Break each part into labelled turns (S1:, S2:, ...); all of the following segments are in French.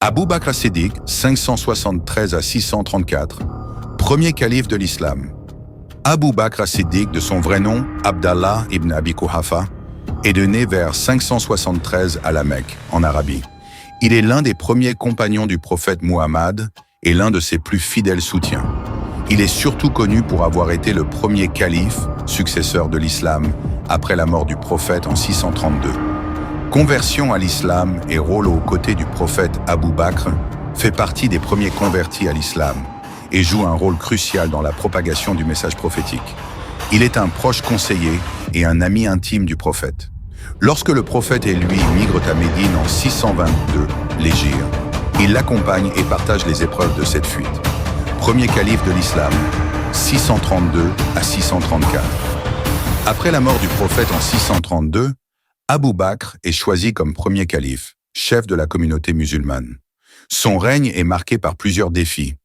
S1: Abu Bakr as-Siddiq, 573 à 634, premier calife de l'islam. Abu Bakr as-Siddiq, de son vrai nom, Abdallah ibn Abi Quhafa, est né vers 573 à la Mecque, en Arabie. Il est l'un des premiers compagnons du prophète Muhammad et l'un de ses plus fidèles soutiens. Il est surtout connu pour avoir été le premier calife, successeur de l'islam, après la mort du prophète en 632. Conversion à l'islam et rôle aux côtés du prophète Abu Bakr fait partie des premiers convertis à l'islam et joue un rôle crucial dans la propagation du message prophétique. Il est un proche conseiller et un ami intime du prophète. Lorsque le prophète et lui migrent à Médine en 622, l'Hégire, il l'accompagne et partage les épreuves de cette fuite. Premier calife de l'islam, 632 à 634. Après la mort du prophète en 632, Abu Bakr est choisi comme premier calife, chef de la communauté musulmane. Son règne est marqué par plusieurs défis.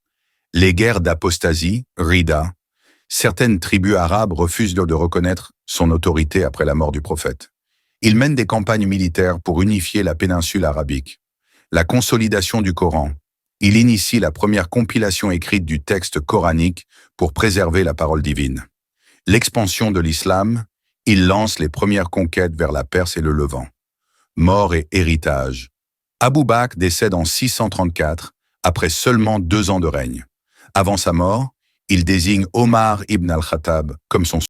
S1: Les guerres d'apostasie, Rida. Certaines tribus arabes refusent de reconnaître son autorité après la mort du prophète. Il mène des campagnes militaires pour unifier la péninsule arabique. La consolidation du Coran. Il initie la première compilation écrite du texte coranique pour préserver la parole divine. L'expansion de l'islam. Il lance les premières conquêtes vers la Perse et le Levant. Mort et héritage. Abu Bakr décède en 634, après seulement 2 ans de règne. Avant sa mort, il désigne Omar ibn al-Khattab comme son